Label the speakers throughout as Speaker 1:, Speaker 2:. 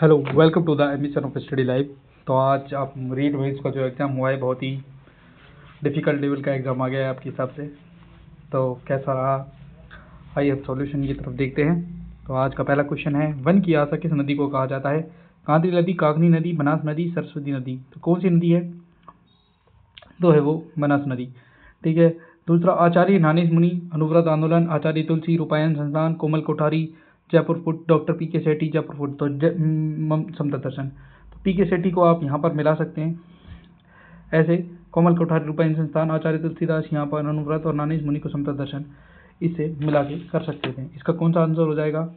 Speaker 1: Hello, welcome to the admission of study life. तो आज आप रीड मेंस का जो एग्ज़ाम हुआ है बहुत ही डिफ़िकल्ट लेवल का एग्ज़ाम आ गया है आपके हिसाब से। तो कैसा रहा, आइए अब सॉल्यूशन की तरफ देखते हैं। तो आज का पहला क्वेश्चन है, वन की आशा किस नदी को कहा जाता है? कांदरी नदी, कागनी नदी, बनास नदी, सरस्वती नदी। तो कौन सी नदी है? तो है वो बनास नदी। ठीक है। दूसरा, आचार्य न्यानेश मुनि, अनुव्रत आंदोलन, आचार्य Tulsi, Rupayan Sansthan, Komal Kothari, Jaipur foot, doctor P K Sethi, Jaipur foot. तो समता दर्शन। तो पी के सेठी को आप यहाँ पर मिला सकते हैं ऐसे, कोमल कोठारी, रूपायन संस्थान, आचार्य तुलसीदास यहाँ पर, अनुव्रत और न्यानेश मुनि को समता दर्शन इससे मिला के कर सकते थे। इसका कौन सा आंसर हो जाएगा?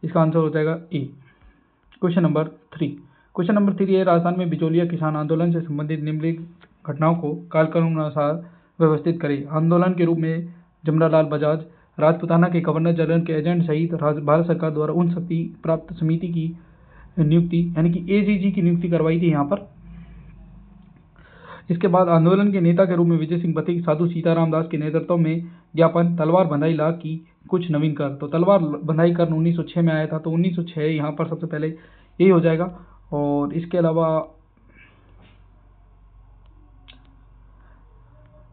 Speaker 1: इसका आंसर हो जाएगा ए। क्वेश्चन नंबर 3 है, राजस्थान में बिचौलिया किसान आंदोलन से संबंधित निम्नलिखित घटनाओं को कालक्रम अनुसार व्यवस्थित करें। आंदोलन के रूप में जमनालाल बजाज, राजपुताना के गवर्नर जनरल के एजेंट सहित भारत सरकार द्वारा उन शक्ति प्राप्त समिति की नियुक्ति यानी कि एजीजी की नियुक्ति करवाई थी यहाँ पर। इसके बाद आंदोलन के नेता के रूप में विजय सिंह पथिक, साधु सीताराम दास के नेतृत्व में ज्ञापन तलवार बंधाई ला की कुछ नवीन कर। तो तलवार बंधाई कर 1906 में आया था, तो 1906 यहाँ पर सबसे पहले यही हो जाएगा। और इसके अलावा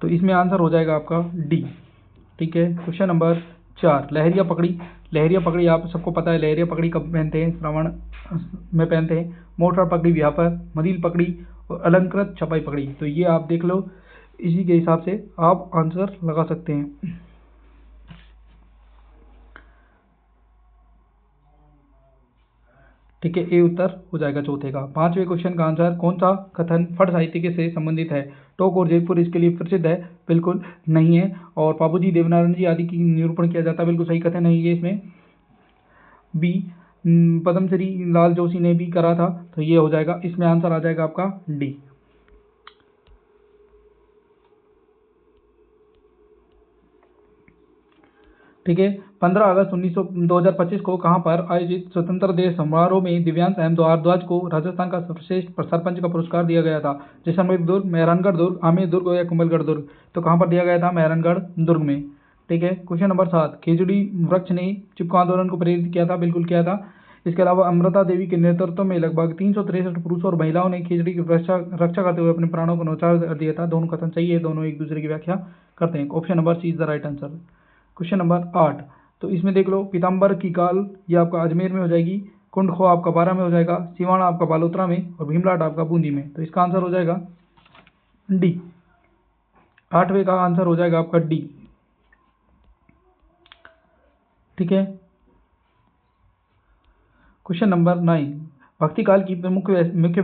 Speaker 1: तो इसमें आंसर हो जाएगा आपका डी। ठीक है। क्वेश्चन नंबर 4, लहरिया पगड़ी आप सबको पता है, लहरिया पगड़ी कब पहनते हैं? श्रावण में पहनते हैं। मोटर पगड़ी ब्याह पर, मदिल पगड़ी और अलंकृत छपाई पगड़ी। तो ये आप देख लो, इसी के हिसाब से आप आंसर लगा सकते हैं। ठीक है, ए उत्तर हो जाएगा चौथे का। 5वें क्वेश्चन का आंसर, कौन सा कथन फट साहित्य से संबंधित है? टोंक और जयपुर इसके लिए प्रसिद्ध है? बिल्कुल नहीं है। और बाबूजी देवनारायण जी आदि की निरूपण किया जाता है? बिल्कुल सही कथन नहीं है इसमें। बी, पद्मश्री लाल जोशी ने भी करा था, तो ये हो जाएगा, इसमें आंसर आ जाएगा आपका डी। ठीक है। 15 अगस्त 2025 को कहां पर आयोजित स्वतंत्र देव समारोह में दिव्यांश एवं भारद्वाज को राजस्थान का सर्वश्रेष्ठ सरपंच का पुरस्कार दिया गया था? जैसलमेर दुर्ग, मेहरानगढ़ दुर्ग, आमेर दुर्ग या कुंभलगढ़ दुर्ग। तो कहां पर दिया गया था? मेहरानगढ़ दुर्ग में। ठीक है। क्वेश्चन नंबर 7, खिजड़ी वृक्ष ने चिपको आंदोलन को प्रेरित किया था? बिल्कुल किया था। इसके अलावा अमृता देवी के नेतृत्व में लगभग 363 पुरुषों और महिलाओं ने खिजड़ी की रक्षा करते हुए अपने प्राणों को न्यौछावर कर दिया था। दोनों कथन सही है, दोनों एक दूसरे की व्याख्या करते हैं। Option number C is the right answer. Question number 8, तो इसमें देख लो, पीताम्बर की काल ये आपका अजमेर में हो जाएगी, कुंडखो आपका बारा में हो जाएगा, सिवाना आपका बालोतरा में और भीमलाट आपका बूंदी में। तो इसका आंसर हो जाएगा डी। 8वें का आंसर हो जाएगा आपका डी। ठीक है। क्वेश्चन नंबर 9, भक्ति काल की प्रमुख मुख्य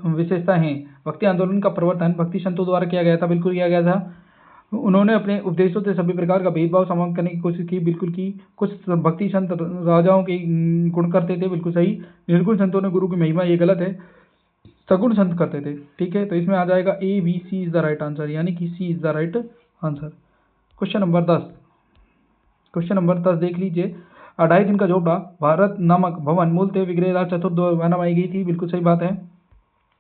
Speaker 1: विशेषता हैं। भक्ति आंदोलन का प्रवर्तन भक्ति संतों द्वारा किया गया था? बिल्कुल किया गया था। उन्होंने अपने उपदेशों से सभी प्रकार का भेदभाव समाप्त करने की कोशिश की? बिल्कुल की। कुछ भक्ति संत राजाओं के गुण करते थे? बिल्कुल सही। निर्गुण संतों ने गुरु की महिमा, ये गलत है, सगुण संत करते थे। ठीक है। तो इसमें आ जाएगा A B C is the right answer, यानी कि C is the right answer. Question number 10 देख लीजिए, 2.5 दिन का झोपड़ा भारत नामक भवन मूलतः विग्रहराज चतुर्थ बनवाई गई थी? बिल्कुल सही बात है।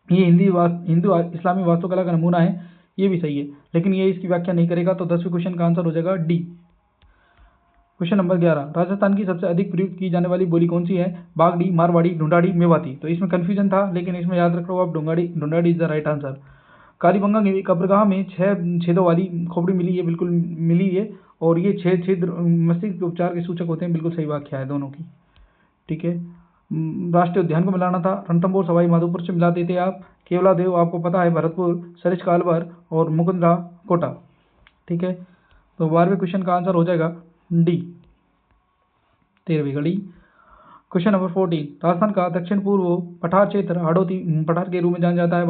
Speaker 1: ये हिंदू इस्लामी वास्तुकला का नमूना है, ये भी सही है, लेकिन ये इसकी व्याख्या नहीं करेगा। तो 10वें क्वेश्चन का आंसर हो जाएगा डी। क्वेश्चन नंबर 11, राजस्थान की सबसे अधिक प्रयुक्त की जाने वाली बोली कौन सी है? बागड़ी, मारवाड़ी, ढूंढाड़ी, मेवाती। तो इसमें कंफ्यूजन था, लेकिन इसमें याद रख लो आप, Dhundhari is the right answer. Kalibangan की कब्रगाह में 6 छेदों वाली खोपड़ी मिली है? बिल्कुल मिली है, और ये 6 छेद मस्तिष्क के उपचार के सूचक होते हैं। बिल्कुल सही व्याख्या है दोनों की। ठीक है। राष्ट्रीय उद्यान को मिलाना था, रणथंभौर सवाई माधोपुर से मिला देते आप। केवला देव आपको पता है भरतपुर, सरिस्का कालवर और मुकुंदरा कोटा। ठीक है। तो 12वें क्वेश्चन का आंसर हो जाएगा डी, 13वीं घड़ी। क्वेश्चन नंबर 14, राजस्थान का दक्षिण पूर्व पठार क्षेत्र हाड़ौती पठार के रूप में जाना जाता है।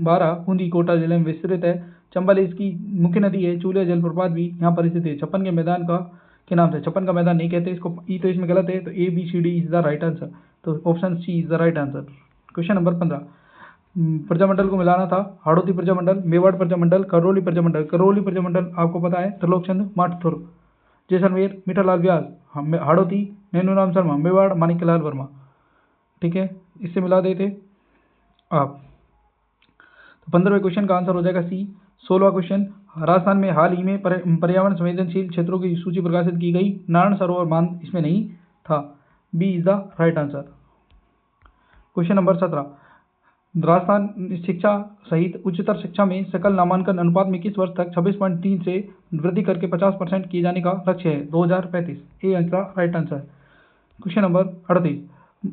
Speaker 1: बारा बूंदी कोटा जिले में विस्तृत है। चंबल इसकी मुख्य नदी है। चूलिया जलप्रपात भी यहाँ पर स्थित है। छप्पन के मैदान का के नाम से, छप्पन का मैदान नहीं कहते इसको, ई तो इसमें गलत है। तो A B C D is the right answer. तो option C is the right answer. Question number 15, Prajamandal को मिलाना था, हाड़ौती प्रजामंडल, मेवाड़ प्रजामंडल, करौली प्रजामंडल। करौली प्रजामंडल आपको पता है त्रिलोकचंद माथुर, जैसलमेर मीठालाल व्यास, हाड़ौती नैनूराम शर्मा, मेवाड़ माणिक्यलाल वर्मा। ठीक है, इससे मिला देते आप। तो 15वें क्वेश्चन का आंसर हो जाएगा सी। 16वां क्वेश्चन, राजस्थान में हाल ही में पर्यावरण संवेदनशील क्षेत्रों की सूची प्रकाशित की गई। नारायण सरोवर बांध इसमें नहीं था। B is the right answer. Question number 17, Rajasthan शिक्षा सहित उच्चतर शिक्षा में सकल नामांकन अनुपात में किस वर्ष तक 26.3 से वृद्धि करके 50% किए जाने का लक्ष्य है? 2035। A is the right answer. Question number 38,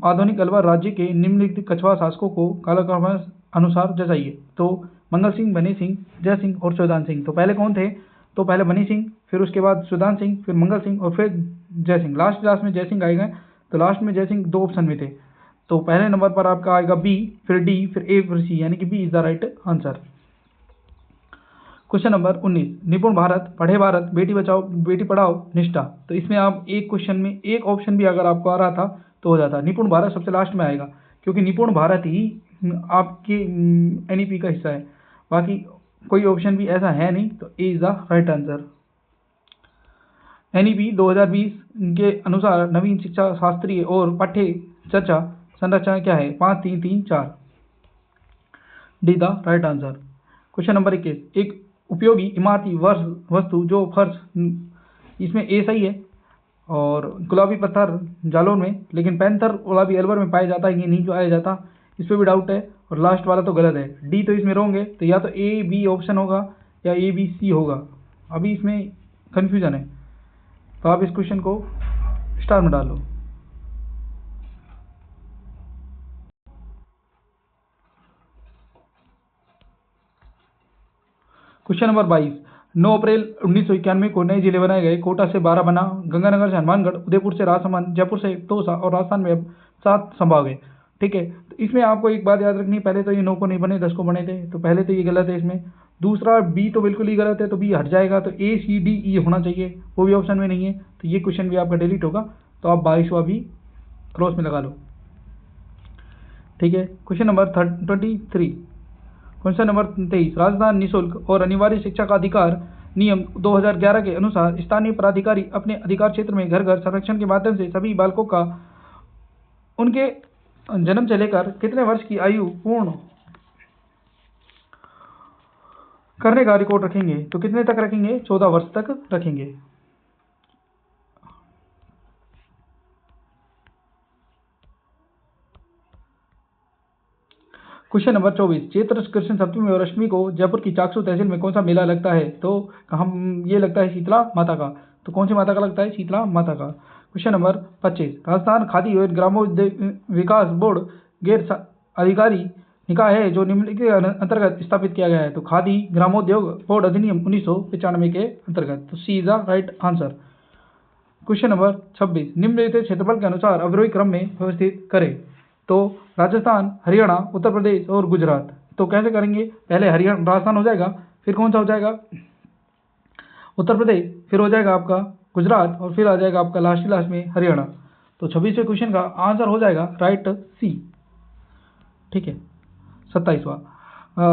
Speaker 1: आधुनिक अलवर राज्य के निम्नलिखित कछवा शासकों को कालक्रम अनुसार जचाइए। तो मंगल सिंह, बनी सिंह, जय सिंह और सुदान सिंह। तो पहले कौन थे? तो पहले बनी सिंह, फिर उसके बाद सुदान सिंह, फिर मंगल सिंह और फिर जय सिंह। लास्ट में जय सिंह आएगा। तो लास्ट में जय सिंह 2 ऑप्शन में थे। तो पहले नंबर पर आपका आएगा बी, फिर डी, फिर ए, फिर सी, यानी कि B is the right answer. Question number 19, Nipun Bharat, पढ़े भारत, बेटी बचाओ बेटी पढ़ाओ, निष्ठा। तो इसमें आप एक क्वेश्चन में एक ऑप्शन भी अगर आपको आ रहा था तो हो जाता। निपुण भारत सबसे लास्ट में आएगा, क्योंकि निपुण भारत ही आपके एनईपी का हिस्सा है, बाकी कोई ऑप्शन भी ऐसा है नहीं। तो A is the right answer. NEP 2020 के अनुसार नवीन शिक्षा शास्त्रीय और पाठ्य चर्चा संरचना क्या है? 5 3 3 4। D the right answer. Question number 21, एक उपयोगी इमारती वस्तु जो फर्श, इसमें ए सही है, और गुलाबी पत्थर जालौन में, लेकिन पैंथर गुलाबी अलवर में पाया जाता है, ये नहीं पाया जाता, इस पर भी डाउट है। और लास्ट वाला तो गलत है, डी तो इसमें रोंग है। तो या तो ए बी ऑप्शन होगा या ए बी सी होगा, अभी इसमें कन्फ्यूजन है। तो आप इस क्वेश्चन को स्टार में डाल लो। क्वेश्चन नंबर 22, 9 अप्रैल 1991 को नए जिले बनाए गए। कोटा से 12 बना, गंगानगर से हनुमानगढ़, उदयपुर से राजसमंद, जयपुर से तोसा और राजस्थान में अब 7 संभाग है। ठीक है, तो इसमें आपको एक बात याद रखनी है, पहले तो ये 9 को नहीं बने, 10 को बने थे, तो पहले तो ये गलत है इसमें। दूसरा बी तो बिल्कुल ही गलत है, तो बी हट जाएगा। तो ए सी डी ई होना चाहिए, वो भी ऑप्शन में नहीं है, तो ये क्वेश्चन भी आपका डिलीट होगा। तो आप 22वां भी क्रॉस में लगा लो। ठीक है, question number 23, question number 23, Rajasthan निःशुल्क और अनिवार्य शिक्षा का अधिकार नियम 2011 के अनुसार स्थानीय प्राधिकारी अपने अधिकार क्षेत्र में घर घर सर्वेक्षण के माध्यम से सभी बालकों का उनके जन्म से लेकर कितने वर्ष की आयु पूर्ण करने का रिकॉर्ड रखेंगे। तो कितने तक रखेंगे? 14 वर्ष तक रखेंगे। क्वेश्चन नंबर 24, चैत्र कृष्ण सप्तमी और अष्टमी को जयपुर की चाकसू तहसील में कौन सा मेला लगता है? तो हम ये लगता है शीतला माता का। तो कौन सी माता का लगता है? शीतला माता का। क्वेश्चन नंबर 25, राजस्थान खादी एवं ग्रामोद्योग विकास बोर्ड गैर अधिकारी निकाय है जो निम्नलिखित के अंतर्गत स्थापित किया गया है। तो खादी ग्रामोद्योग बोर्ड अधिनियम 1995 के अंतर्गत। तो C is the right answer. Question number 26, निम्नलिखित क्षेत्रफल के अनुसार अवरोही क्रम में व्यवस्थित करें। तो राजस्थान, हरियाणा, उत्तर प्रदेश और गुजरात। तो कैसे करेंगे? पहले हरियाणा राजस्थान हो जाएगा, फिर कौन सा हो जाएगा? उत्तर प्रदेश, फिर हो जाएगा आपका गुजरात, और फिर आ जाएगा आपका लास्ट में हरियाणा। तो 26वें क्वेश्चन का आंसर हो जाएगा राइट सी। ठीक है, 27वां,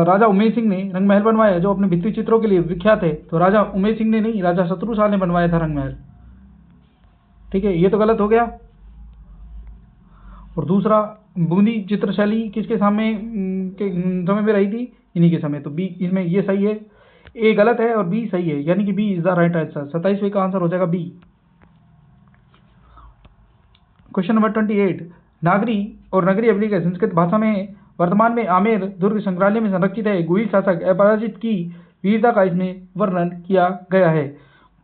Speaker 1: राजा उमेश सिंह ने रंगमहल बनवाया जो अपने भित्ति चित्रों के लिए विख्यात है। तो राजा उमेश सिंह ने नहीं, राजा शत्रुसाल ने बनवाया था रंगमहल। ठीक है, ये तो गलत हो गया। और दूसरा, बूंदी चित्रशैली किसके समय में रही थी? इन्हीं के समय। तो बी इसमें ये सही है, ए गलत है और बी सही है, यानी कि B is the right answer. 27वें का आंसर हो जाएगा बी। क्वेश्चन नंबर 28, नागरी और नगरी अवलिका संस्कृत भाषा में वर्तमान में आमेर दुर्ग संग्रहालय में संरक्षित है। गुहिल शासक अपराजित की वीरता का इसमें वर्णन किया गया है।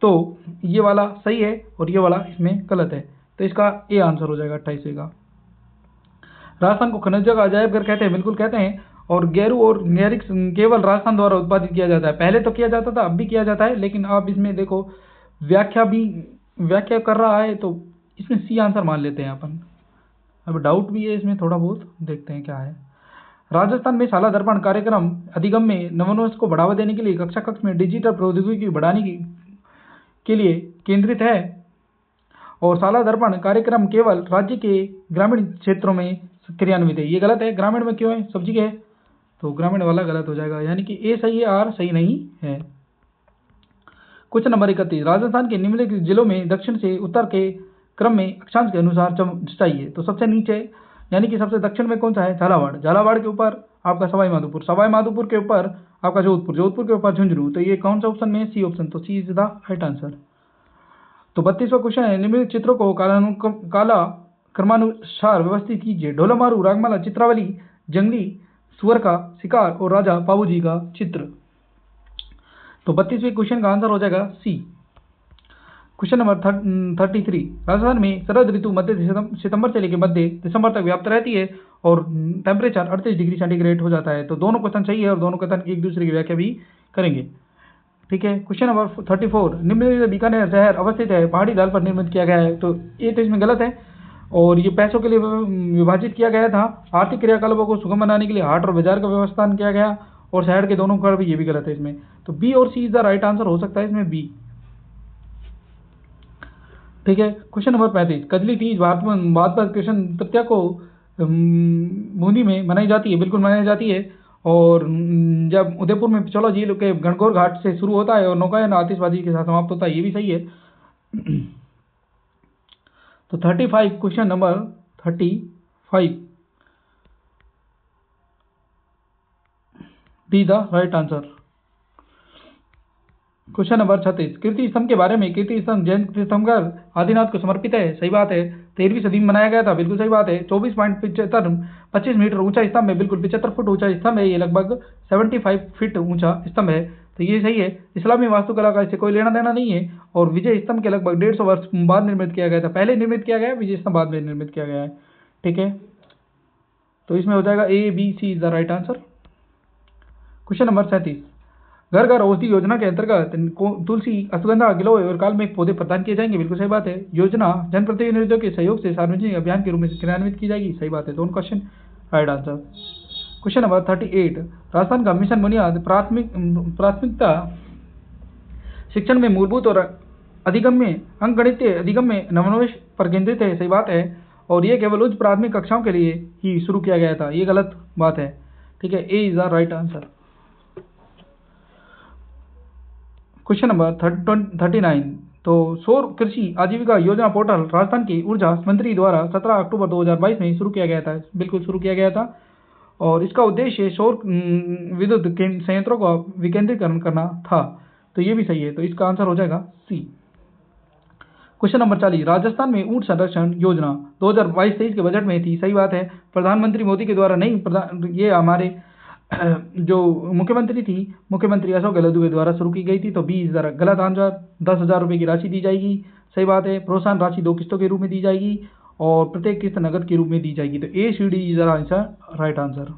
Speaker 1: तो ये वाला सही है और ये वाला इसमें गलत है। तो इसका ए आंसर हो जाएगा 28वें का। राजस्थान को खनिजों का अजायब घर कहते हैं, बिल्कुल कहते हैं। और गेरू और गैरिक्स केवल राजस्थान द्वारा उत्पादित किया जाता है। पहले तो किया जाता था, अब भी किया जाता है, लेकिन आप इसमें देखो व्याख्या कर रहा है, तो इसमें सी आंसर मान लेते हैं अपन। अब डाउट भी है इसमें थोड़ा बहुत, देखते हैं क्या है। राजस्थान में शाला दर्पण कार्यक्रम अधिगम में नवोन्मेष को बढ़ावा देने के लिए कक्षा कक्ष में डिजिटल प्रौद्योगिकी बढ़ाने के लिए केंद्रित है। और शाला दर्पण कार्यक्रम केवल राज्य के ग्रामीण क्षेत्रों में क्रियान्वित है। ये गलत है, ग्रामीण में क्यों है? सब्जी के है, तो ग्रामीण वाला गलत हो जाएगा, यानी कि ए सही है, आर सही नहीं है। क्वेश्चन नंबर 31, राजस्थान के निम्नलिखित जिलों में दक्षिण से उत्तर के क्रम में अक्षांश के अनुसार चाहिए। तो सबसे नीचे यानी कि सबसे दक्षिण में कौन सा है? झालावाड़। झालावाड़ के ऊपर आपका सवाई माधोपुर, सवाई माधोपुर के ऊपर आपका जोधपुर, जोधपुर के ऊपर झुंझुनू। तो ये कौन सा ऑप्शन में? C option. तो C is the right answer. तो 32वां क्वेश्चन है, निम्नलिखित चित्रों को काला क्रमानुसार व्यवस्थित कीजिए। ढोलामारू, रागमाला, चित्रावली, जंगली सुअर का शिकार और राजा बाबूजी का चित्र। तो 32वें क्वेश्चन का आंसर हो जाएगा सी। क्वेश्चन नंबर 33, राजस्थान में शरद ऋतु मध्य सितंबर से लेकर मध्य दिसंबर तक व्याप्त रहती है और टेम्परेचर 38 डिग्री सेंटीग्रेड हो जाता है। तो दोनों क्वेश्चन सही है और दोनों क्वेश्चन एक दूसरे की व्याख्या भी करेंगे। ठीक है। क्वेश्चन नंबर 34, निम्नलिखित बीकानेर शहर अवस्थित है, पहाड़ी ढाल पर निर्मित किया गया है। तो ये तो इसमें गलत है और ये पैसों के लिए विभाजित किया गया था। आर्थिक क्रियाकलापों को सुगम बनाने के लिए हाट और बाजार का व्यवस्थान किया गया और शहर के दोनों कर भी, ये भी गलत है इसमें। तो बी और सी इज द राइट आंसर हो सकता है इसमें बी। ठीक है। क्वेश्चन नंबर 35, कजली तीज भाद्रपद कृष्ण तृतीया को बूंदी में मनाई जाती है, बिल्कुल मनाई जाती है। और जब उदयपुर में पिछोला झील के गणगौर घाट से शुरू होता है और नौकायन आतिशबाजी के साथ समाप्त होता है, ये भी सही है। तो 35, question number 35 D the right answer. Question number 36, कीर्ति स्तंभ के बारे में। कीर्ति स्तंभ जैन तीर्थंकर आदिनाथ को समर्पित है, सही बात है। 13वीं सदी में बनाया गया था, बिल्कुल सही बात है। 24.25 मीटर ऊंचा स्तंभ है, बिल्कुल 75 फुट ऊंचा स्तंभ है। ये लगभग 75 फीट ऊंचा स्तंभ है, तो ये सही है। इस्लामी वास्तुकला का इससे कोई लेना देना नहीं है और विजय स्तंभ के लगभग 150 वर्ष बाद निर्मित किया गया था। पहले निर्मित किया गया है, विजय स्तंभ बाद में निर्मित किया गया है। ठीक है, तो इसमें हो जाएगा A B C is the right answer. Question number 37, घर घर औषधि योजना के अंतर्गत तुलसी, अश्वगंधा, गिलोय और कालमेघ पौधे प्रदान किए जाएंगे, बिल्कुल सही बात है। योजना जनप्रतिनिधियों के सहयोग से सार्वजनिक अभियान के रूप में क्रियान्वित की जाएगी, सही बात है। दोनों question right answer. Question number 38, Rajasthan का मिशन बुनियाद प्राथमिकता शिक्षण में मूलभूत और अधिगम्य अंकगणितीय अधिगम्य नवोन्मेष पर केंद्रित है, सही बात है। और ये केवल उच्च प्राथमिक कक्षाओं के लिए ही शुरू किया गया था, ये गलत बात है। ठीक है, A is the right answer. Question number 39, तो सौर कृषि आजीविका योजना पोर्टल राजस्थान के ऊर्जा मंत्री द्वारा 17 अक्टूबर 2022 में शुरू किया गया था, बिल्कुल शुरू किया गया था। और इसका उद्देश्य सौर विद्युत संयंत्रों का विकेंद्रीकरण करना था, तो ये भी सही है। तो इसका आंसर हो जाएगा सी। क्वेश्चन नंबर 40, राजस्थान में ऊंट संरक्षण योजना 2022-23 के बजट में थी, सही बात है। प्रधानमंत्री मोदी के द्वारा नहीं, ये हमारे जो मुख्यमंत्री थी, मुख्यमंत्री अशोक गहलोत के द्वारा शुरू की गई थी, तो बी इज द गलत आंसर। 10,000 रुपये की राशि दी जाएगी, सही बात है। प्रोत्साहन राशि 2 किस्तों के रूप में दी जाएगी और प्रत्येक किस्त नगद के रूप में दी जाएगी, तो A C D is the answer right answer.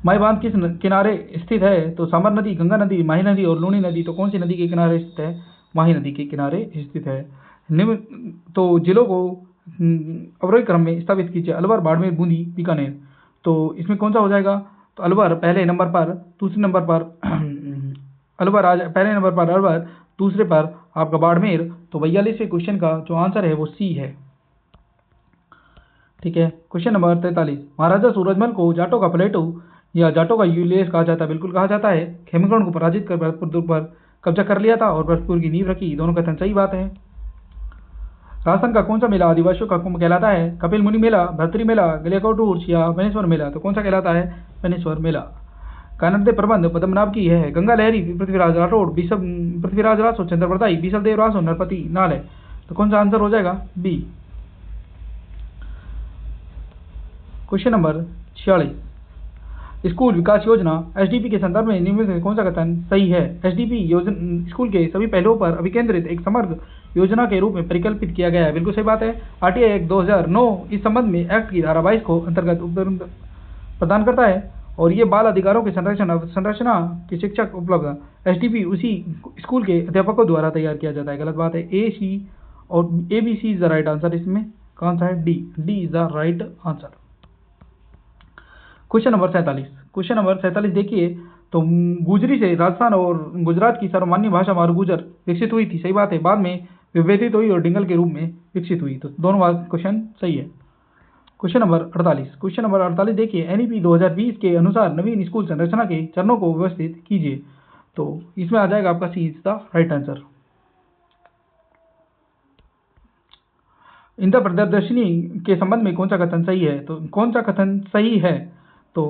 Speaker 1: माई बांध किस किनारे स्थित है? तो सामर नदी, गंगा नदी, माही नदी और लूणी नदी। तो कौन सी नदी के किनारे स्थित है? माही नदी के किनारे स्थित है। निम्न तो जिलों को अवरोही क्रम में स्थापित कीजिए। अलवर, बाड़मेर, बूंदी, बीकानेर। तो इसमें कौन सा हो जाएगा? तो अलवर पहले नंबर पर, दूसरे नंबर पर अलवर पहले नंबर पर अलवर, दूसरे पर आपका बाड़मेर। तो 42वें क्वेश्चन का जो आंसर है वो सी है। ठीक है। क्वेश्चन नंबर 43, महाराजा सूरजमल को जाटों का प्लेटो या जाटों का यूलियस कहा जाता है, बिल्कुल कहा जाता है। खेमकर्ण को पराजित कर भरतपुर दुर्ग पर कब्जा कर लिया था और भरतपुर की नींव रखी, दोनों कथन सही बात है। राजस्थान का कौन सा मेला आदिवासियों का कुंभ कहलाता है? कपिल मुनि मेला, भर्तरी मेला, गलियाकोट उर्स या बेनेश्वर मेला। तो कौन सा कहलाता है? बेनेश्वर मेला। कानड़दे प्रबंध पद्मनाभ की है। गंगा लहरी, पृथ्वीराज राठौड़, पृथ्वीराज रासो, चंद्रप्रताई, बीसल देव रासो, नरपति नाल है। तो कौन सा आंसर हो जाएगा? बी। क्वेश्चन नंबर 46, स्कूल विकास योजना एसडीपी के संदर्भ में निम्नलिखित में कौन सा कथन सही है? एसडीपी योजना स्कूल के सभी पहलुओं पर अभिकेंद्रित एक समग्र योजना के रूप में परिकल्पित किया गया है, बिल्कुल सही बात है। आरटीआई एक्ट 2009 इस संबंध में एक्ट की धारा 22 को अंतर्गत प्रदान करता है और ये बाल अधिकारों के संरक्षणा की शिक्षक उपलब्ध एसडीपी उसी स्कूल के अध्यापकों द्वारा तैयार किया जाता है, गलत बात है। ए सी और A B C is the right answer. इसमें कौन सा है? D. D is the right answer. Question number 47, question number 47 देखिए, तो गुजरी से राजस्थान और गुजरात की सर्वमान्य भाषा मारूगुजर विकसित हुई थी, सही बात है। बाद में विभेदित हुई और डिंगल के रूप में विकसित हुई, तो दोनों बात क्वेश्चन सही है। क्वेश्चन नंबर 48, क्वेश्चन नंबर 48 देखिए, एनईपी 2020 के अनुसार नवीन स्कूल संरचना के चरणों को व्यवस्थित कीजिए। तो इसमें आ जाएगा आपका C is the right answer. इंद्र प्रदर्शनी के संबंध में कौन सा कथन सही है? तो कौन सा कथन सही है? तो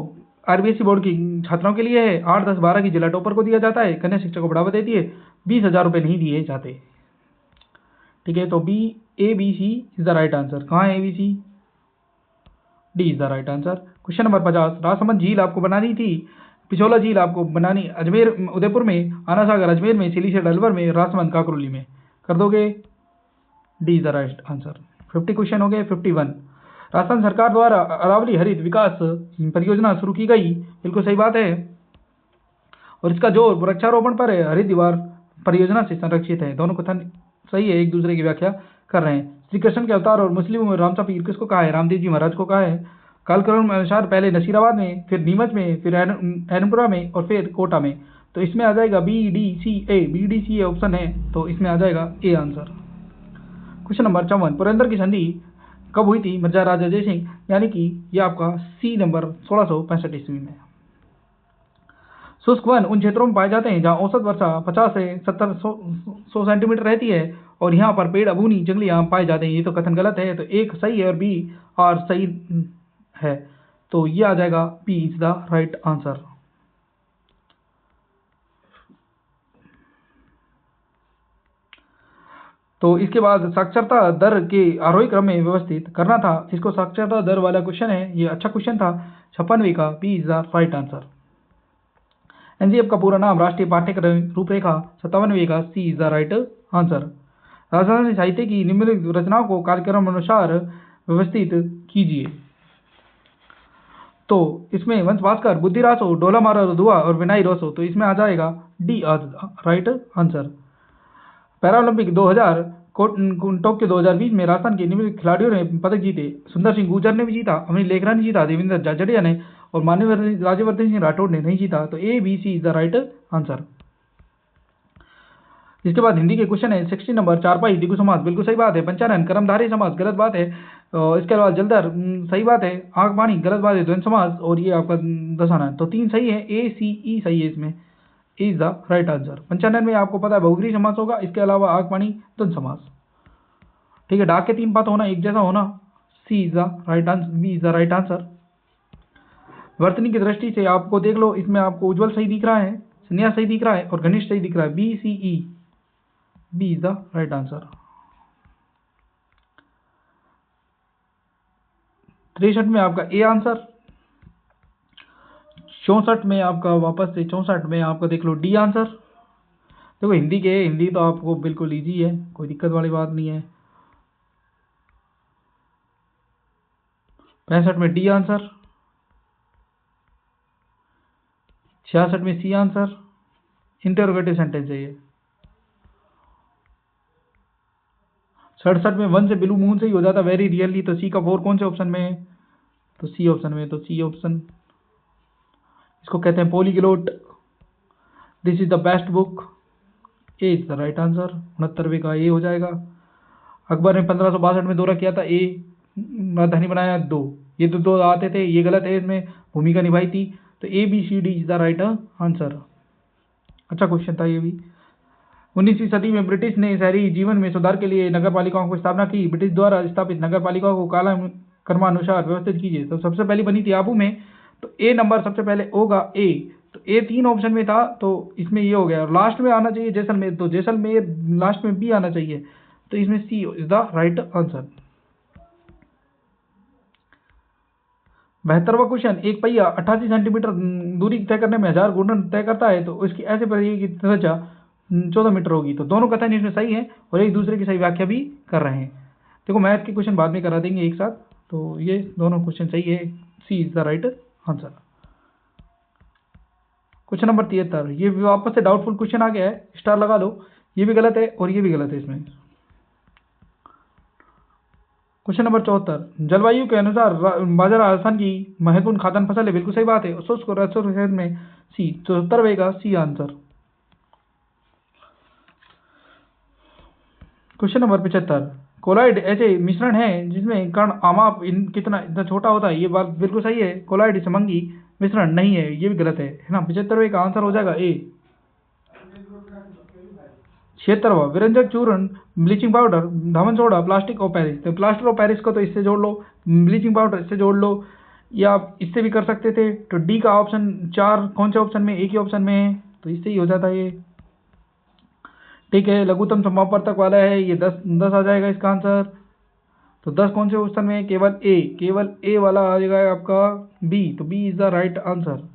Speaker 1: आरबीएसई बोर्ड की छात्राओं के लिए है। 8, 10, 12 की जिला टॉपर को दिया जाता है। कन्या शिक्षा को बढ़ावा देती है। 20,000 रुपये नहीं दिए जाते। ठीक है, तो B A B C is the right answer. कहाँ है A B C? D is the right answer. Question number 50, Rajsamand झील आपको बनानी थी, पिछोला झील आपको बनानी अजमेर उदयपुर में, आना सागर अजमेर में, सिलीसेट अलवर में, राजसमंद काकरोली में। कर दोगे? D is the right answer. 50 question हो गए। 51, राजस्थान सरकार द्वारा अरावली हरित विकास परियोजना शुरू की गई। बिल्कुल सही बात है। और इसका जोर वृक्षारोपण पर है, हरित दीवार परियोजना से संरक्षित है। दोनों कथन सही है, एक दूसरे की व्याख्या कर रहे हैं। श्री कृष्ण के अवतार और मुस्लिमों में रामचा पीर किसको कहा है? रामदेव जी महाराज को कहा है। कालक्रम अनुसार पहले नसीराबाद में, फिर नीमच में, फिर एनपुरा में और फिर कोटा में। तो इसमें आ जाएगा B D C A. B D C A option है, तो इसमें आ जाएगा A answer. Question number 54, Purandar की संधि कब हुई थी? मिर्जा राजा जय सिंह, यानी कि ये आपका सी नंबर 1665 ईस्वी में। शुष्क वन उन क्षेत्रों में पाए जाते हैं जहां औसत वर्षा 50 से 70 सेंटीमीटर रहती है और यहाँ पर पेड़ अबूनी जंगली आम पाए जाते हैं। ये तो कथन गलत है, तो एक सही है और बी और सही है, तो ये आ जाएगा B is the right answer. तो इसके बाद साक्षरता दर के आरोही क्रम में व्यवस्थित करना था, इसको साक्षरता दर वाला क्वेश्चन है, ये अच्छा क्वेश्चन था। 56वीं का B is the right answer. NGF का पूरा नाम राष्ट्रीय पाठ्यक्रम रूपरेखा। 57वीं का C is the right answer. Rajasthani साहित्य की निम्नलिखित रचनाओं को कार्यक्रम अनुसार व्यवस्थित कीजिए। तो इसमें वंश भास्कर, बुद्धिरासो, डोला मारा रुदुआ और विनाई रोसो, तो इसमें आ जाएगा D right answer. Paralympic 2000 Tokyo 2020 में राजस्थान के निम्नलिखित खिलाड़ियों ने पदक जीते। सुंदर सिंह गुर्जर ने भी जीता, अमरीश लेखरा ने जीता, देवेंद्र जडेजा ने और मान्यवर राज्यवर्धन सिंह राठौड़ ने नहीं जीता। तो A B C is the right answer. इसके बाद हिंदी के क्वेश्चन है 60 नंबर, चारपाई दिगु समास, बिल्कुल सही बात है। पंचानन कर्मधारय समास, गलत बात है। इसके अलावा जलधर सही बात है। आंख पानी गलत बात है। द्वंद्व समास और ये आपका दशानन, तो 3 सही है, ए सी ई सही है, इसमें is the right answer. Panchanan में आपको पता है बहुग्री समास होगा, इसके अलावा आंख पानी द्वंद्व समास। ठीक है, डाक के 3 पात होना, एक जैसा होना, C is the right answer, B is the right answer. वर्तनी की दृष्टि से आपको देख लो, इसमें आपको उज्ज्वल सही दिख रहा है, संन्यास सही दिख रहा है और घनिष्ठ सही दिख रहा है। B C E, B is the right answer. 63 में आपका ए आंसर। 64 में आपका वापस से 64 में आपका देख लो डी आंसर। देखो हिंदी तो आपको बिल्कुल इजी है, कोई दिक्कत वाली बात नहीं है। 65 में डी आंसर। 66 में सी आंसर। इंटरोगेटिव सेंटेंस है ये। 67 में वन से ब्लू मून से ही हो जाता वेरी रियली, तो सी का 4 कौन से ऑप्शन में है? तो सी ऑप्शन में, तो सी ऑप्शन। इसको कहते हैं polyglot. This is the best book, A is the right answer. 69वें का ए हो जाएगा। अकबर ने 1562 में दौरा किया था, ए। राजधानी बनाया 2, ये तो 2 आते थे, ये गलत है, इसमें भूमिका निभाई थी, तो A B C D is the right answer. अच्छा क्वेश्चन था ये भी। 19वीं सदी में ब्रिटिश ने शहरी जीवन में सुधार के लिए नगर पालिकाओं की स्थापना की। ब्रिटिश द्वारा स्थापित नगर पालिकाओं को कालक्रमानुसार व्यवस्थित कीजिए। तो सबसे पहली बनी थी आबू में, तो ए नंबर सबसे पहले होगा ए। तो ए 3 ऑप्शन में था, तो इसमें ये हो गया। और लास्ट में आना चाहिए जैसलमेर, तो जैसलमेर लास्ट में बी आना चाहिए, तो इसमें C is the right answer. 72वां क्वेश्चन, एक पहिया 88 सेंटीमीटर दूरी तय करने में 1000 घूर्णन तय करता है, तो इसकी ऐसे पहिए की त्रिज्या 14 मीटर होगी। तो दोनों कथन इसमें सही है और एक दूसरे की सही व्याख्या भी कर रहे हैं। देखो मैथ के क्वेश्चन बाद में करा देंगे एक साथ, तो ये दोनों क्वेश्चन सही है, C is the right answer. Question number 73, ये वापस से डाउटफुल क्वेश्चन आ गया है, स्टार लगा लो। ये भी गलत है और ये भी गलत है इसमें। क्वेश्चन नंबर 74, जलवायु के अनुसार बाजरा राजस्थान की महत्वपूर्ण खाद्यान्न फसल है, बिल्कुल सही बात है। शुष्क और अशुष्क में सी, 74वें का C answer. Question number 75, colloid ऐसे मिश्रण है जिसमें कण आमाप इतना छोटा होता है, ये बात बिल्कुल सही है। कोलाइड समंगी मिश्रण नहीं है, ये भी गलत है ना। 75वें का आंसर हो जाएगा ए। 76वां, विरंजक चूर्ण, ब्लीचिंग पाउडर, धावन सोडा, प्लास्टिक और पेरिस। तो प्लास्टर ऑफ पेरिस को तो इससे जोड़ लो, ब्लीचिंग पाउडर इससे जोड़ लो, या आप इससे भी कर सकते थे। तो डी का ऑप्शन 4 कौन से ऑप्शन में? एक ही ऑप्शन में है, तो इससे ही हो जाता है ये। ठीक है, लघुत्तम समापवर्तक वाला है, ये 10 आ जाएगा इसका आंसर। तो 10 कौन से ऑप्शन में है? केवल ए वाला आ जाएगा आपका बी, तो B is the right answer.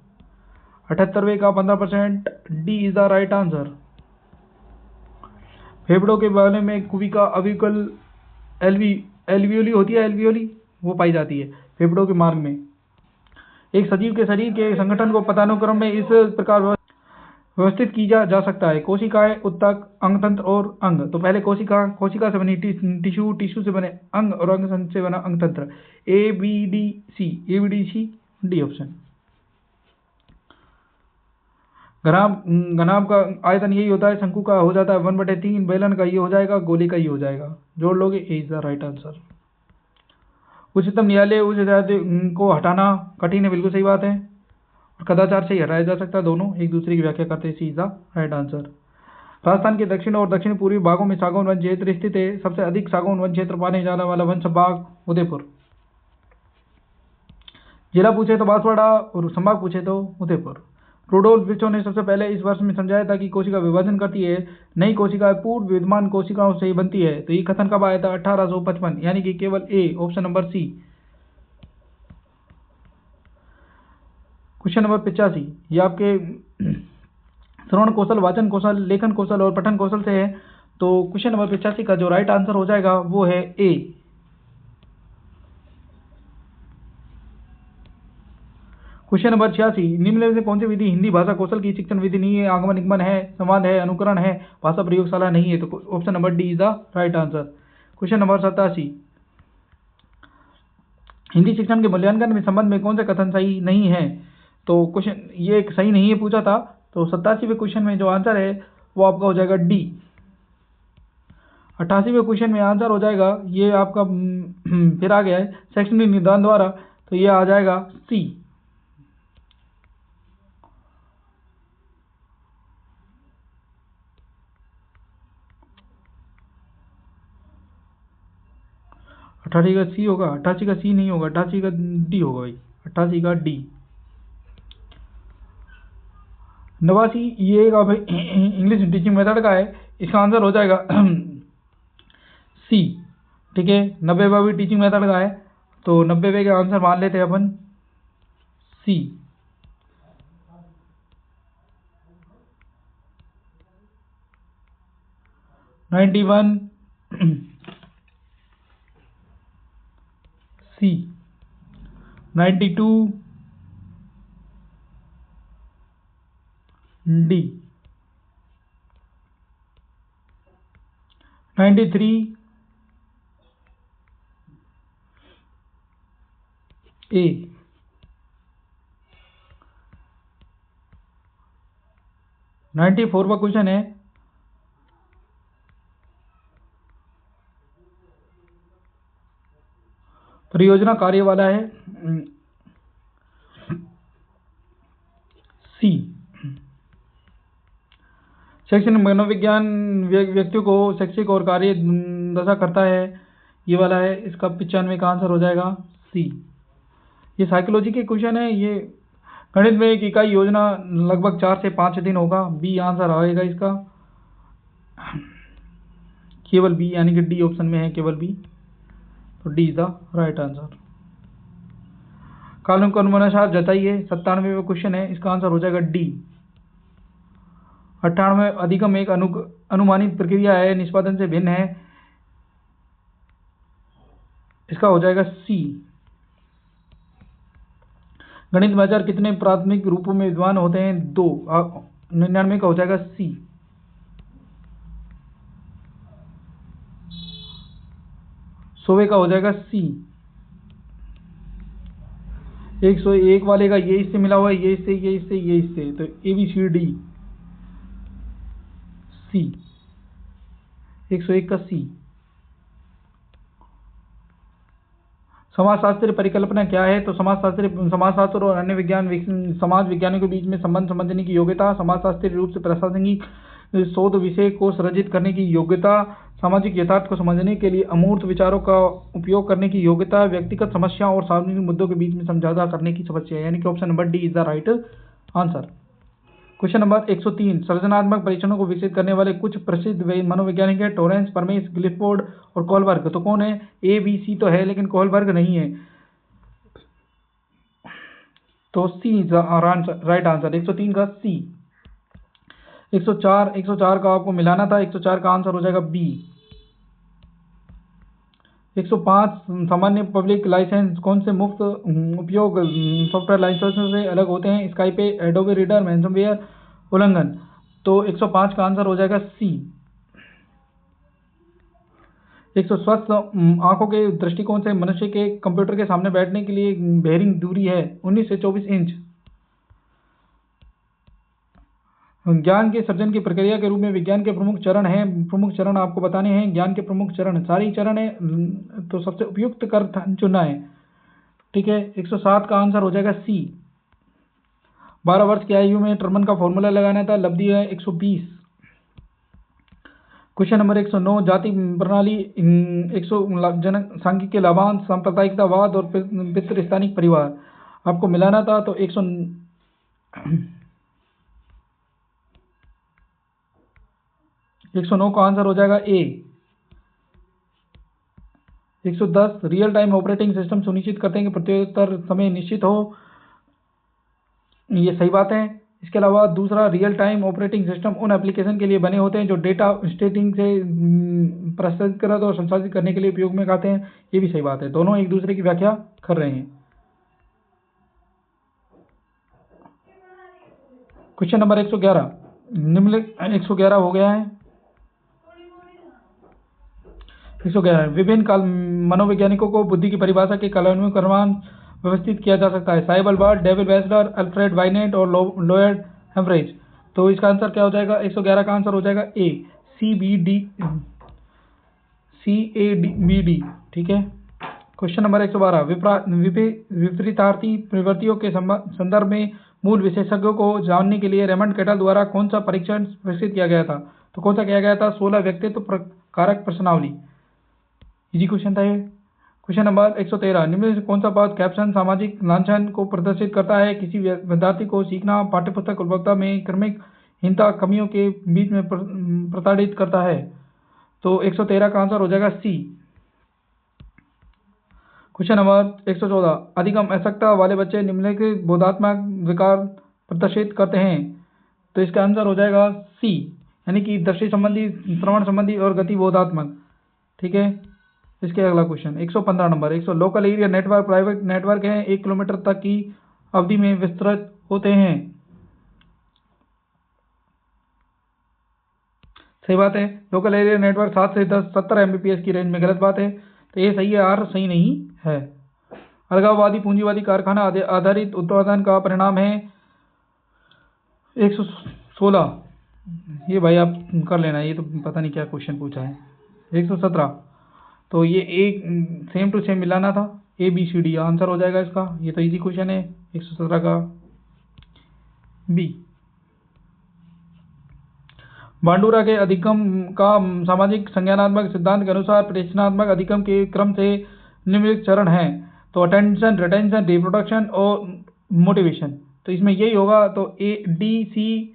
Speaker 1: 78वें का 15%, D is the right answer. फेफड़ों के बारे में कुविका अविकल एल्वियोली होती है, एल्वियोली वो पाई जाती है फेफड़ों के मार्ग में। एक सजीव के शरीर के संगठन को पदानुक्रम में इस प्रकार व्यवस्थित की जा सकता है: कोशिकाएं, ऊतक, अंगतंत्र और अंग। तो पहले कोशिका से बनी टिश्यू से बने अंग और अंग से बना अंगतंत्र। A B D C, D option. घनाभ का आयतन यही होता है, शंकु का हो जाता है 1/3, बेलन का ये हो जाएगा, गोले का ये हो जाएगा। जोड़ लोगे, ए इज द राइट आंसर। उच्चतम न्यायालय उच्च न्यायालय को हटाना कठिन है, बिल्कुल सही बात है, और कदाचार से ही हटाया जा सकता है, दोनों एक दूसरे की व्याख्या करते हैं, C is the right answer. Rajasthan के दक्षिण और दक्षिण पूर्वी भागों में सागौन वन क्षेत्र स्थित है। सबसे अधिक सागौन वन क्षेत्र पाने जाने वाला वन संभाग उदयपुर। जिला पूछे तो बांसवाड़ा और संभाग पूछे तो उदयपुर। रुडोल्फ विर्चो ने सबसे पहले इस वर्ष में समझाया था कि कोशिका विभाजन करती है, नई कोशिका पूर्व विद्यमान कोशिकाओं से बनती है। तो ये कथन कब आया था? 1855, यानी कि केवल A, option number C. Question number 85, ये आपके श्रवण कौशल, वाचन कौशल, लेखन कौशल और पठन कौशल से है। तो क्वेश्चन नंबर 85 का जो राइट आंसर हो जाएगा वो है ए। क्वेश्चन नंबर 86, निम्नलिखित में से कौन सी विधि हिंदी भाषा कौशल की शिक्षण विधि नहीं है? आगमन, निगमन है, संवाद है, अनुकरण है, भाषा प्रयोगशाला नहीं है। तो option number D is the right answer. Question number 87, Hindi शिक्षण के मूल्यांकन में संबंध में कौन सा कथन सही नहीं है? तो क्वेश्चन ये एक सही नहीं है पूछा था, तो 87वें क्वेश्चन में जो आंसर है वो आपका हो जाएगा डी। 88वें क्वेश्चन में आंसर हो जाएगा, ये आपका फिर आ गया है शैक्षणिक निदान द्वारा, तो ये आ जाएगा सी। अट्ठासी का सी होगा, 88 का सी नहीं होगा, 88 का डी होगा भाई, 88 का डी। 89, ये भाई इंग्लिश टीचिंग मेथड का है, इसका आंसर हो जाएगा सी। ठीक है, 90वां भी टीचिंग मेथड का है, तो 90वें का आंसर मान लेते हैं अपन सी। नाइन्टी वन सी। 92 डी। 93 ए। 94वां क्वेश्चन है, परियोजना कार्य वाला है, सी। शैक्षणिक मनोविज्ञान व्यक्तियों को शैक्षिक और कार्य दशा करता है, ये वाला है, इसका 95 का आंसर हो जाएगा सी। ये साइकोलॉजी के क्वेश्चन है, ये गणित में एक इकाई योजना लगभग 4 से 5 दिन होगा, बी आंसर आएगा इसका, केवल बी, यानी कि डी ऑप्शन में है केवल बी, तो D is the right answer. कानून को अनुमानानुसार जताइए, 97वां क्वेश्चन है, इसका आंसर हो जाएगा डी। 98 अधिगम एक अनुमानित प्रक्रिया है, निष्पादन से भिन्न है, इसका हो जाएगा सी। गणित में अचर कितने प्राथमिक रूपों में विद्यमान होते हैं? 2। 99 का हो जाएगा सी। 100 का हो जाएगा सी। 101 वाले का ये इससे मिला हुआ है, ये इससे, ये इससे, ये इससे, तो A B C D C. 101 का सी। समाजशास्त्र परिकल्पना क्या है? तो समाजशास्त्र और अन्य समाज विज्ञानों के बीच में संबंध समझने की योग्यता, समाजशास्त्रीय रूप से प्रासंगिक शोध विषय को सृजित करने की योग्यता, सामाजिक यथार्थ को समझने के लिए अमूर्त विचारों का उपयोग करने की योग्यता, व्यक्तिगत समस्याओं और सार्वजनिक मुद्दों के बीच में समझौता करने की समस्या, यानी कि option number D is the right answer. Question number 103, सृजनात्मक परीक्षणों को विकसित करने वाले कुछ प्रसिद्ध मनोवैज्ञानिक हैं, टोरेंस, परमेस, गिलफोर्ड और कोलबर्ग। तो कौन है? ए बी सी तो है लेकिन कोलबर्ग नहीं है, तो सी इज राइट आंसर, 103 का सी। 104 का आपको मिलाना था, 104 का आंसर हो जाएगा बी। 105, सामान्य पब्लिक लाइसेंस कौन से मुफ्त उपयोग सॉफ्टवेयर लाइसेंस से अलग होते हैं? स्काइप, एडोबे रीडर, रैंसमवेयर, उल्लंघन। तो 105 का आंसर हो जाएगा सी। 100 आंखों के दृष्टिकोण से मनुष्य के कंप्यूटर के सामने बैठने के लिए बेहरिंग दूरी है 19 से 24 इंच। ज्ञान के सृजन की प्रक्रिया के रूप में विज्ञान के प्रमुख चरण हैं, प्रमुख चरण आपको बताने हैं। ज्ञान के प्रमुख चरण सारी चरण है, तो सबसे उपयुक्त कर चुनना है, ठीक है। 107 का आंसर हो जाएगा सी। 12 वर्ष की आयु में टर्मन का फॉर्मूला लगाना था, लब्धि है 120। क्वेश्चन नंबर 109, जाति प्रणाली 100 जनसांख्यिकीय लाभांश, सांप्रदायिकतावाद और पितृस्थानिक परिवार आपको मिलाना था, तो 109 का आंसर हो जाएगा ए। 110, रियल टाइम ऑपरेटिंग सिस्टम सुनिश्चित करते हैं कि प्रत्युत्तर समय निश्चित हो, ये सही बात है। इसके अलावा दूसरा, रियल टाइम ऑपरेटिंग सिस्टम उन एप्लीकेशन के लिए बने होते हैं जो डेटा स्टेटिंग से प्रसंस्कृत और संसाधित करने के लिए उपयोग में आते हैं, ये भी सही बात है। दोनों एक दूसरे की व्याख्या कर रहे हैं। क्वेश्चन नंबर 111, निम्नलिखित 111 हो गया है। 111, विभिन्न काल मनोवैज्ञानिकों को बुद्धि की परिभाषा के कालानुक्रम व्यवस्थित किया जा सकता है। साइब अल्बर्ट, डेविड वेस्लर, अल्फ्रेड वाइनेट और लॉयड हेम्ब्रिज। तो इसका आंसर क्या हो जाएगा? 111 का आंसर हो जाएगा ए, CABD, ठीक है। क्वेश्चन नंबर 112, विपरीतार्थी प्रवृत्तियों के संदर्भ में मूल विशेषज्ञों को जानने के लिए रेमंड केटल द्वारा कौन सा परीक्षण विकसित किया गया था? तो कौन सा किया गया था? 16 व्यक्तित्व कारक प्रश्नावली। इजी क्वेश्चन था ये। क्वेश्चन नंबर 113, निम्न से कौन सा पद कैप्शन सामाजिक लांछन को प्रदर्शित करता है? किसी विद्यार्थी को सीखना पाठ्यपुस्तक गुणवत्ता में क्रमिकहीनता कमियों के बीच में प्रताड़ित करता है। तो 113 का आंसर हो जाएगा सी। क्वेश्चन नंबर 114, अधिकम आवश्यकता वाले बच्चे निम्नलिखित बोधात्मक विकार प्रदर्शित करते हैं। तो इसका आंसर हो जाएगा सी, यानी कि दृष्टि संबंधी, श्रवण संबंधी और गति बोधात्मक, ठीक है। इसके अगला question 115 number, local area network private network है, 1 किलोमीटर तक की अवधि में विस्तृत होते हैं। सही बात है। लोकल एरिया नेटवर्क 7 से 70 Mbps की रेंज में, गलत बात है। तो ये सही है, आर सही नहीं है। अलगाववादी पूंजीवादी कारखाना आधारित उत्पादन का परिणाम है 116। ये भाई आप कर लेना, ये तो पता नहीं क्या क्वेश्चन पूछा है। 117, तो ये एक सेम टू सेम मिलाना था, ABCD आंसर हो जाएगा इसका। ये तो इजी क्वेश्चन है, 117 का बी। बांडुरा के अधिगम का सामाजिक संज्ञानात्मक सिद्धांत के अनुसार प्रशिक्षणात्मक अधिगम के क्रम से निम्नलिखित चरण हैं। तो अटेंशन, रिटेंशन, रिप्रोडक्शन और मोटिवेशन। तो इसमें यही होगा, तो DCAB,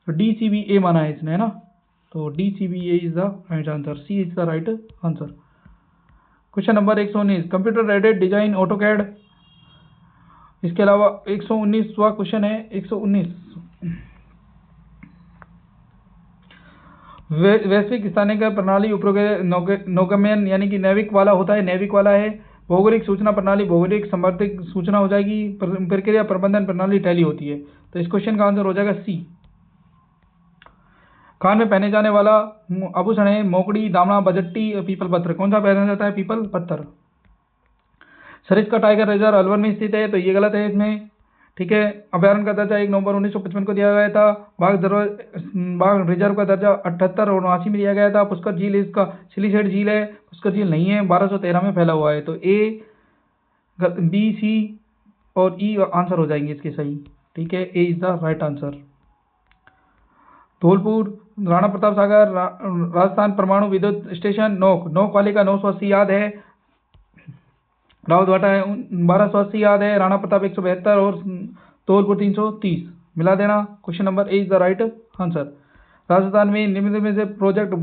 Speaker 1: तो DCBA माना है इसने, है ना। तो DCBA is the right answer, C is the right answer. Question number 119, computer aided design AutoCAD. इसके अलावा 119वां क्वेश्चन है, 119, वैश्विक स्थानिक प्रणाली उपयोग नौगम्यन यानी कि नैविक वाला होता है, नैविक वाला है। भौगोलिक सूचना प्रणाली भौगोलिक संवर्धित सूचना हो जाएगी। प्रक्रिया प्रबंधन प्रणाली टैली होती है। तो इस क्वेश्चन का आंसर हो जाएगा सी। कान में पहने जाने वाला आभूषण है मोकड़ी, दामना, बजट्टी, पीपल पत्थर। कौन सा पहना जाता है? पीपल पत्थर। सरिस्का टाइगर रिजर्व अलवर में स्थित है, तो ये गलत है इसमें, ठीक है। अभ्यारण्य का दर्जा 1 नवंबर 1955 को दिया गया था। बाघ रिजर्व का दर्जा 78 और 89 में दिया गया था। पुष्कर झील इसका सिलीसेट झील है, पुष्कर झील नहीं है, 1213 में फैला हुआ है। तो ए, बी, सी और ई आंसर हो जाएंगे इसके सही, ठीक है। A is the right answer. Dholpur, Rana Pratap Sagar, Rajasthan परमाणु विद्युत स्टेशन, नोक वाले का 980 याद है, रावतभाटा है 1280 याद है, राणा प्रताप 172 और धौलपुर 330, मिला देना। Question number A is the right answer. Rajasthan में निम्न में से project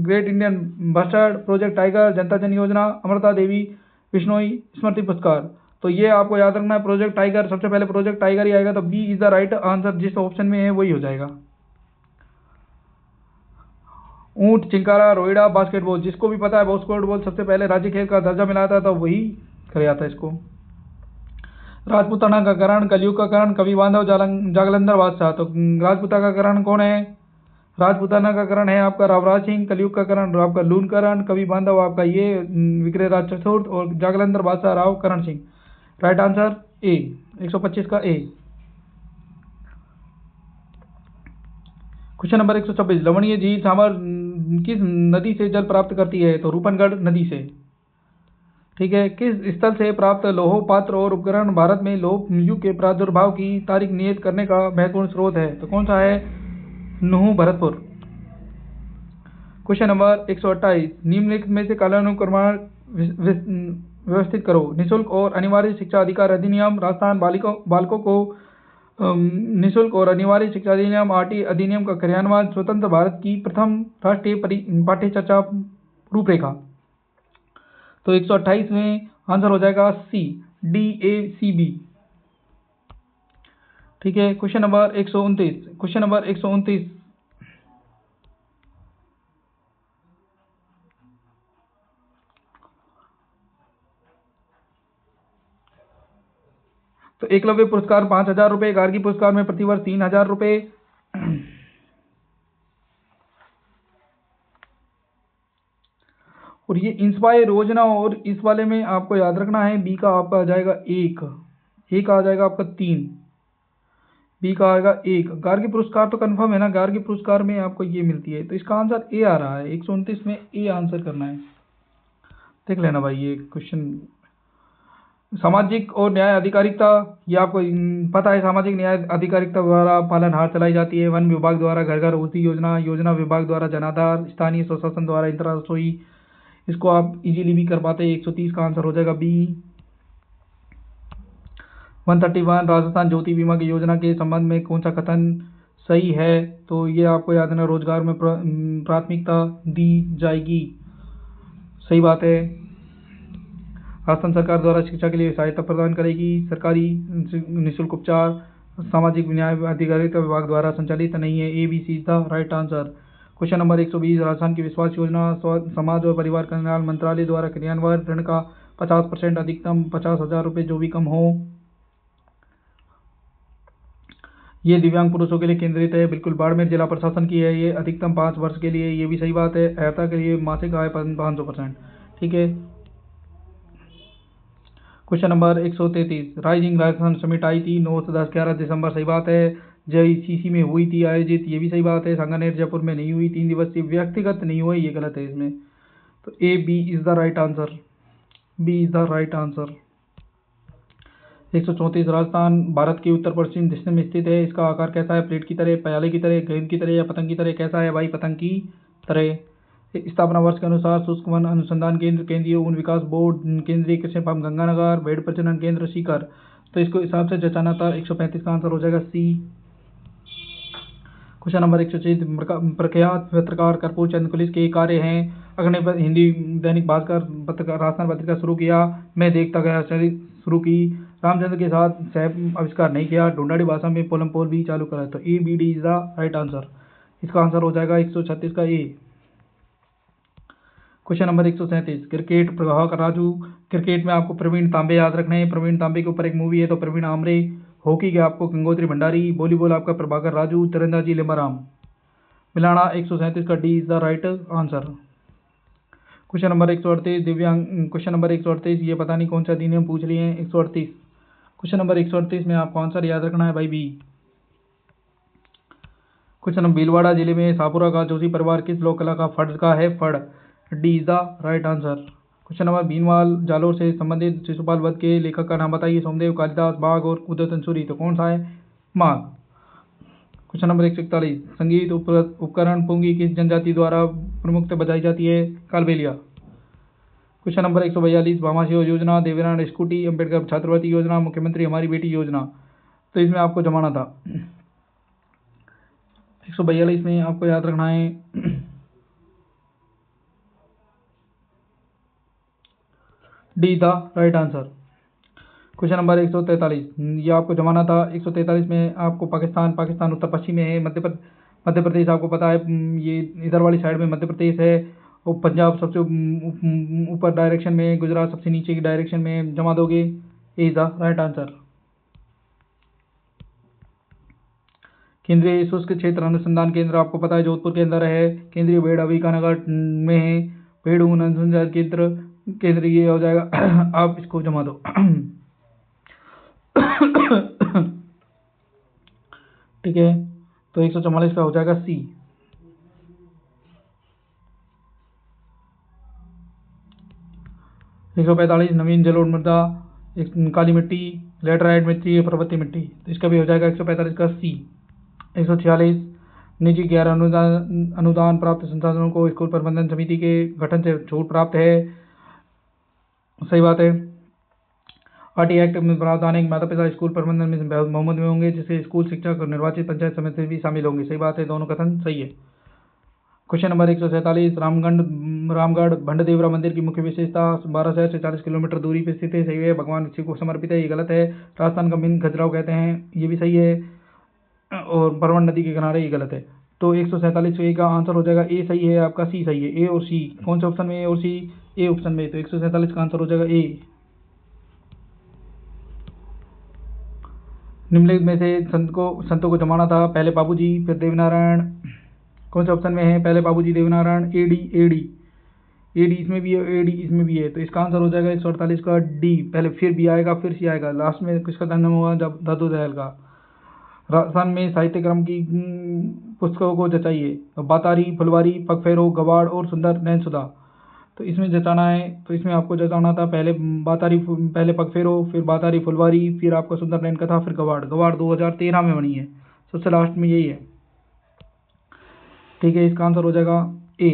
Speaker 1: great Indian bustard, project tiger, जनता जन योजना, अमृता देवी बिश्नोई स्मृति पुरस्कार। तो ये आपको याद रखना है, प्रोजेक्ट टाइगर, सबसे पहले प्रोजेक्ट टाइगर ही आएगा, तो B is the right answer, जिस ऑप्शन में है वही हो जाएगा। ऊंट, चिंकारा, रोइडा, बास्केटबॉल, जिसको भी पता है बास्केटबॉल सबसे पहले राज्य खेल का दर्जा मिला था, तो वही कराया था इसको। राजपूताना का करण, कलयुग का करण, कवि बांधव, जागलंधर बादशाह। तो राजपूता का करण कौन है? राजपूताना का करण है आपका रावराज सिंह, कलयुग का करण आपका लून करण, कवि बांधव आपका ये विक्रयराज चतुर्थ, और जागलंधर बादशाह Rao Karan Singh. Right answer A, 125 का ए। क्वेश्चन नंबर 126, लवणीय झील सामर किस नदी से जल प्राप्त करती है? तो रूपनगढ़ नदी से। ठीक है। किस स्थल से प्राप्त लोह पात्र और उपकरण भारत में लोह युग के प्रादुर्भाव की तारीख नियत करने का महत्वपूर्ण स्रोत है? तो कौन सा है? नुहू, भरतपुर। क्वेश्चन नंबर 128, निम्नलिखित में से कालानुक्रमाण व्यवस्थित करो। निःशुल्क और अनिवार्य शिक्षा अधिकार अधिनियम, राजस्थान बालकों को निःशुल्क और अनिवार्य शिक्षा अधिनियम, आरटी अधिनियम का क्रियान्वयन, स्वतंत्र भारत की प्रथम राष्ट्रीय पाठ्य चर्चा रूपरेखा। तो 128 में आंसर हो जाएगा सी, DACB। ठीक है। क्वेश्चन नंबर 129, तो एकलव्य पुरस्कार 5,000 रुपये, गार्गी पुरस्कार में प्रतिवर्ष 3,000 रुपये। और ये इंस्पायर योजना, और इस वाले में आपको याद रखना है बी का आपका आ जाएगा एक, ए का आ जाएगा आपका 3, बी का आएगा 1। गार्गी पुरस्कार तो कंफर्म है ना, गार्गी पुरस्कार में आपको ये मिलती है, तो इसका आंसर ए आ रहा है। 129 में ए आंसर करना है, देख लेना भाई ये क्वेश्चन। सामाजिक और न्याय अधिकारिता, ये आपको पता है, सामाजिक न्याय अधिकारिता द्वारा पालनहार चलाई जाती है। वन विभाग द्वारा घर घर औषधि योजना, योजना विभाग द्वारा जनाधार, स्थानीय स्वशासन द्वारा इंदिरा रसोई। इसको आप इजीली भी कर पाते हैं। 130 का आंसर हो जाएगा बी। 131, राजस्थान ज्योति बीमा की योजना के संबंध में कौन सा कथन सही है? तो ये आपको याद रखना, रोजगार में प्राथमिकता दी जाएगी, सही बात है। राजस्थान सरकार द्वारा शिक्षा के लिए सहायता प्रदान करेगी। सरकारी निःशुल्क उपचार सामाजिक न्याय अधिकारिता विभाग द्वारा संचालित नहीं है। ABC the right answer. Question number 120, Rajasthan की विश्वास योजना समाज और परिवार कल्याण मंत्रालय द्वारा क्रियान्वयन, ऋण का 50% अधिकतम 50,000 रुपये जो भी कम हो। ये दिव्यांग पुरुषों के लिए केंद्रित है, बिल्कुल। बाड़मेर जिला प्रशासन की है ये, अधिकतम 5 वर्ष के लिए, ये भी सही बात है। अहता के लिए मासिक आय 500%। ठीक है। Question number 133, rising Rajasthan summit आई थी 9 से 10-11 दिसंबर, सही बात है। JCC में हुई थी आयोजित, ये भी सही बात है। सांगानेर जयपुर में नहीं हुई, 3 दिवसीय व्यक्तिगत नहीं हुई, ये गलत है इसमें। तो B is the right answer, B is the right answer. 134, Rajasthan Bharat के उत्तर पश्चिम दिशा में स्थित है। इसका आकार कैसा है? प्लेट की तरह, प्याले की तरह, गेंद की तरह या पतंग की तरह? कैसा है भाई? पतंग की तरह। स्थापना वर्ष के अनुसार शुष्क वन अनुसंधान केंद्र, केंद्रीय ऊन विकास बोर्ड, केंद्रीय कृषि फार्म गंगानगर, भेड़ प्रजनन केंद्र सीकर। तो इसको हिसाब से जचाना था। 135 का आंसर हो जाएगा सी। क्वेश्चन नंबर 106, प्रख्यात पत्रकार कर्पूर चंद कुलिस के कार्य हैं। अग्नि हिंदी दैनिक भास्कर पत्रकार, राजस्थान पत्रिका शुरू किया, मैं देखता गया शुरू की, रामचंद्र के साथ सह आविष्कार नहीं किया, ढूंढाड़ी भाषा में पोलम पोल भी चालू करा। तो ABD is the right answer. इसका आंसर हो जाएगा 136 का ए। क्वेश्चन नंबर 137, क्रिकेट प्रभावक राजू। क्रिकेट में आपको प्रवीण तांबे याद रखने हैं, प्रवीण तांबे के ऊपर एक मूवी है, तो प्रवीण आमरे। हॉकी के आपको गंगोत्री भंडारी, वॉलीबॉल आपका प्रभाकर राजू, तीरंदाजी लिम्बाराम। मिलाना 137 का D is the right answer. Question number 138, दिव्यांग। क्वेश्चन नंबर 138, ये पता नहीं कौन सा अधिनियम पूछ लिए हैं। 138, क्वेश्चन नंबर 138 में आपको आंसर याद रखना है भाई बी। क्वेश्चन नंबर, भीलवाड़ा जिले में सापुरा का जोशी परिवार किस लोक कला का फर्ज का है? फड़। D is the right answer. Question number, भीनवाल जालोर से संबंधित शिशुपाल वध के लेखक का नाम बताइए? सोमदेव, कालिदास, बाघ और उदयन सूरी। तो कौन सा है? माघ। क्वेश्चन नंबर 141, संगीत उपकरण पुंगी किस जनजाति द्वारा प्रमुखता बजाई जाती है? कालबेलिया। क्वेश्चन नंबर 142, भामाशाह योजना, देवीरान स्कूटी, अम्बेडकर छात्रवृत्ति योजना, मुख्यमंत्री हमारी बेटी योजना। तो इसमें आपको जमाना था 142 में आपको याद रखना है डी था राइट आंसर। क्वेश्चन नंबर 143, ये आपको जमाना था 143 में आपको पाकिस्तान उत्तर पश्चिम में है। मध्य प्रदेश आपको पता है, ये इधर वाली साइड में मध्य प्रदेश है, और पंजाब सबसे ऊपर डायरेक्शन में, गुजरात सबसे नीचे की डायरेक्शन में। जमा दोगे, ए इज द राइट आंसर। केंद्रीय शुष्क क्षेत्र अनुसंधान केंद्र आपको पता है जोधपुर के अंदर है। केंद्रीय पेड़ अभिकानगर में है। पेड़ अनुसंधान केंद्र ये हो जाएगा आप इसको जमा दो ठीक है, तो 144 का हो जाएगा सी। 145 नवीन जलोढ़ मृदा, काली मिट्टी, लैटराइट मिट्टी, पर्वतीय मिट्टी, तो इसका भी हो जाएगा 145 का सी। 146 निजी गैर अनुदान प्राप्त संसाधनों को स्कूल प्रबंधन समिति के गठन से छूट प्राप्त है। सही बात है। आरटी एक्ट में प्रावधान है कि माता पिता स्कूल प्रबंधन में बहुमत में होंगे, जिससे स्कूल शिक्षक और निर्वाचित पंचायत समिति भी शामिल होंगे। सही बात है, दोनों कथन सही है। क्वेश्चन नंबर 147, रामगढ़ भंडदेवरा मंदिर की मुख्य विशेषता 12 शहर से 40 किलोमीटर दूरी पर स्थित है। सही है, भगवान शिव को समर्पित है। ये गलत है। राजस्थान का मेन खजुराहो कहते हैं, ये भी सही है। और परवन नदी के किनारे, ये गलत है। तो 147 ए का आंसर हो जाएगा ए सही है आपका, सी सही है। ए और सी कौन से ऑप्शन में, ए और सी? ए ऑप्शन में, तो 147 का आंसर हो जाएगा ए। निम्नलिखित में से संतों को जमाना था, पहले बाबूजी फिर देवनारायण। कौन से ऑप्शन में है? पहले बाबूजी देवनारायण। एडी इसमें भी है, एडी इसमें भी है, तो इसका आंसर हो जाएगा 148 का डी। पहले फिर बी आएगा, फिर सी आएगा, लास्ट में किसका जन्म हुआ? जब दादू दयाल का। राजस्थान में साहित्य क्रम की पुस्तकों को जचाइए, तो बातारी, फुलवारी, पगफेरो, गवाड़ और सुंदर नैनसुधा। तो इसमें जचाना है, तो इसमें आपको जचाना था पहले पगफेरो, फिर बातारी, फुलवारी, फिर आपका सुंदर नैन कथा, फिर गवाड़ 2013 में बनी है, सबसे लास्ट में यही है। ठीक है, इसका आंसर हो जाएगा ए।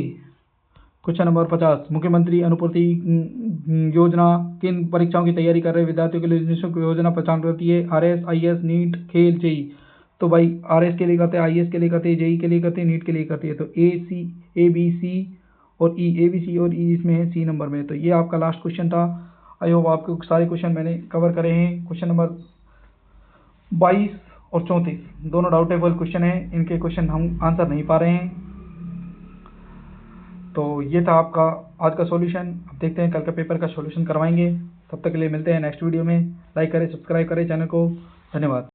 Speaker 1: क्वेश्चन नंबर 50, मुख्यमंत्री अनुपूर्ति योजना किन परीक्षाओं की तैयारी कर रहे विद्यार्थियों के लिए निःशुल्क योजना पहचान करती है? आरएस, आईएएस, नीट, खेल, जेई। तो भाई आरएस के लिए करते हैं, आईएएस के लिए करते हैं, जेई के लिए करते हैं, नीट के लिए करती है। तो ए बी सी और ई, ए बी सी और ई इसमें है, सी नंबर में। तो ये आपका लास्ट क्वेश्चन था। आई होप आपके सारे क्वेश्चन मैंने कवर करे हैं। क्वेश्चन नंबर 22 और 34 दोनों डाउटेबल क्वेश्चन हैं, इनके क्वेश्चन हम आंसर नहीं पा रहे हैं। तो ये था आपका आज का सॉल्यूशन। अब देखते हैं कल का पेपर का सॉल्यूशन करवाएंगे। तब तक के लिए मिलते हैं नेक्स्ट वीडियो में। लाइक करें, सब्सक्राइब करें चैनल को। धन्यवाद।